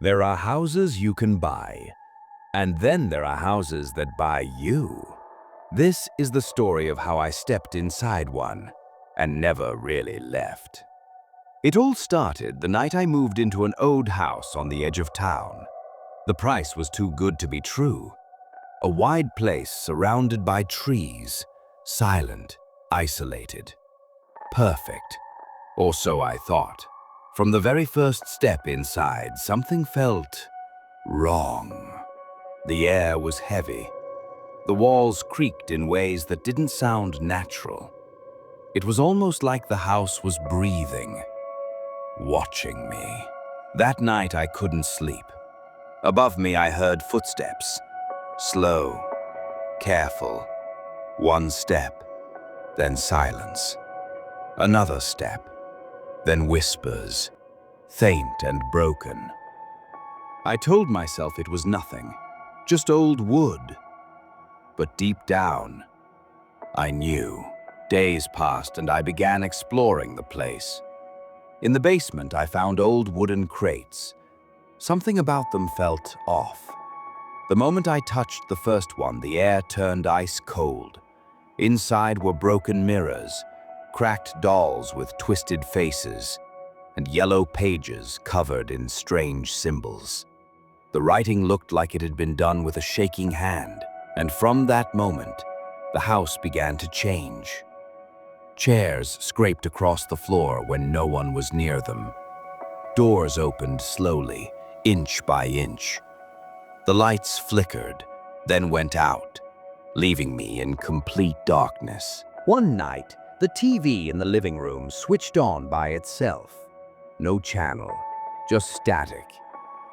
There are houses you can buy, and then there are houses that buy you. This is the story of how I stepped inside one and never really left. It all started the night I moved into an old house on the edge of town. The price was too good to be true. A wide place surrounded by trees, silent, isolated. Perfect. Or so I thought. From the very first step inside, something felt wrong. The air was heavy. The walls creaked in ways that didn't sound natural. It was almost like the house was breathing, watching me. That night I couldn't sleep. Above me I heard footsteps. Slow, careful. One step, then silence. Another step, then whispers, faint and broken. I told myself it was nothing, just old wood. But deep down, I knew. Days passed and I began exploring the place. In the basement, I found old wooden crates. Something about them felt off. The moment I touched the first one, the air turned ice cold. Inside were broken mirrors, cracked dolls with twisted faces, and yellow pages covered in strange symbols. The writing looked like it had been done with a shaking hand, and from that moment, the house began to change. Chairs scraped across the floor when no one was near them. Doors opened slowly, inch by inch. The lights flickered, then went out, leaving me in complete darkness. One night, the TV in the living room switched on by itself. No channel, just static.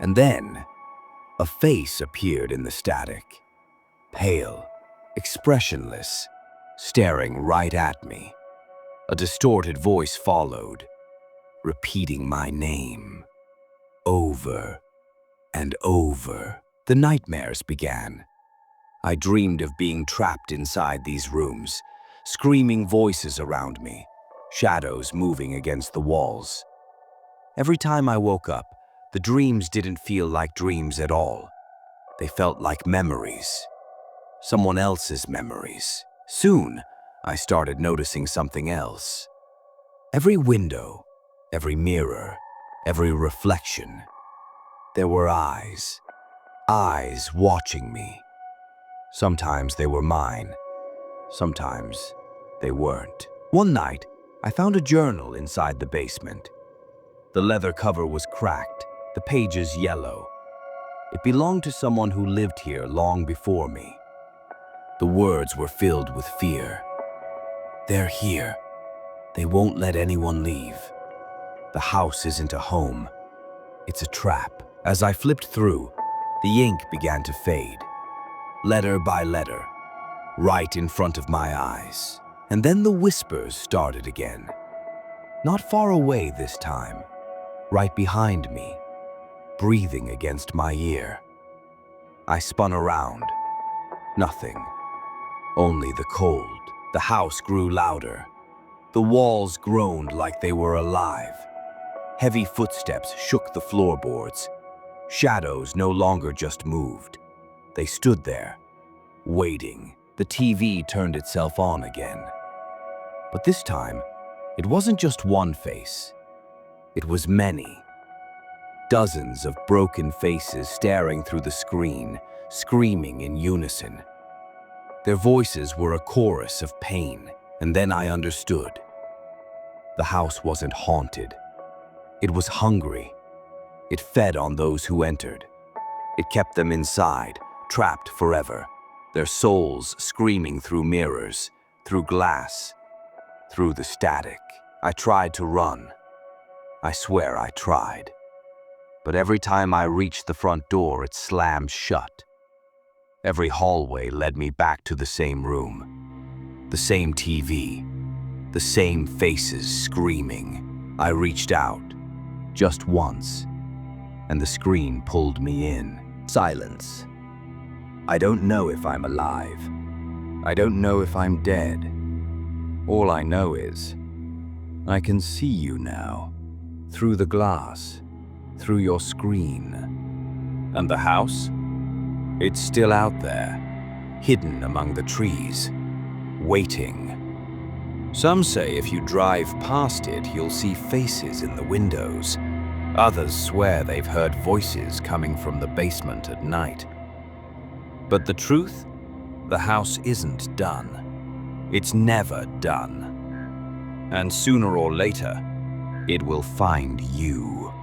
And then, a face appeared in the static. Pale, expressionless, staring right at me. A distorted voice followed, repeating my name. Over and over. The nightmares began. I dreamed of being trapped inside these rooms, screaming voices around me, shadows moving against the walls. Every time I woke up, the dreams didn't feel like dreams at all. They felt like memories. Someone else's memories. Soon, I started noticing something else. Every window, every mirror, every reflection. There were eyes watching me. Sometimes they were mine. Sometimes they weren't. One night, I found a journal inside the basement. The leather cover was cracked, the pages yellow. It belonged to someone who lived here long before me. The words were filled with fear. They're here. They won't let anyone leave. The house isn't a home. It's a trap. As I flipped through, the ink began to fade. Letter by letter, right in front of my eyes. And then the whispers started again. Not far away this time, right behind me, breathing against my ear. I spun around. Nothing. Only the cold. The house grew louder. The walls groaned like they were alive. Heavy footsteps shook the floorboards. Shadows no longer just moved. They stood there, waiting. The TV turned itself on again. But this time, it wasn't just one face. It was many. Dozens of broken faces staring through the screen, screaming in unison. Their voices were a chorus of pain, and then I understood. The house wasn't haunted. It was hungry. It fed on those who entered. It kept them inside, trapped forever, their souls screaming through mirrors, through glass, through the static. I tried to run. I swear I tried. But every time I reached the front door, it slammed shut. Every hallway led me back to the same room, the same TV, the same faces screaming. I reached out, just once, and the screen pulled me in. Silence. I don't know if I'm alive. I don't know if I'm dead. All I know is, I can see you now, through the glass, through your screen. And the house? It's still out there, hidden among the trees, waiting. Some say if you drive past it, you'll see faces in the windows. Others swear they've heard voices coming from the basement at night. But the truth? The house isn't done. It's never done. And sooner or later, it will find you.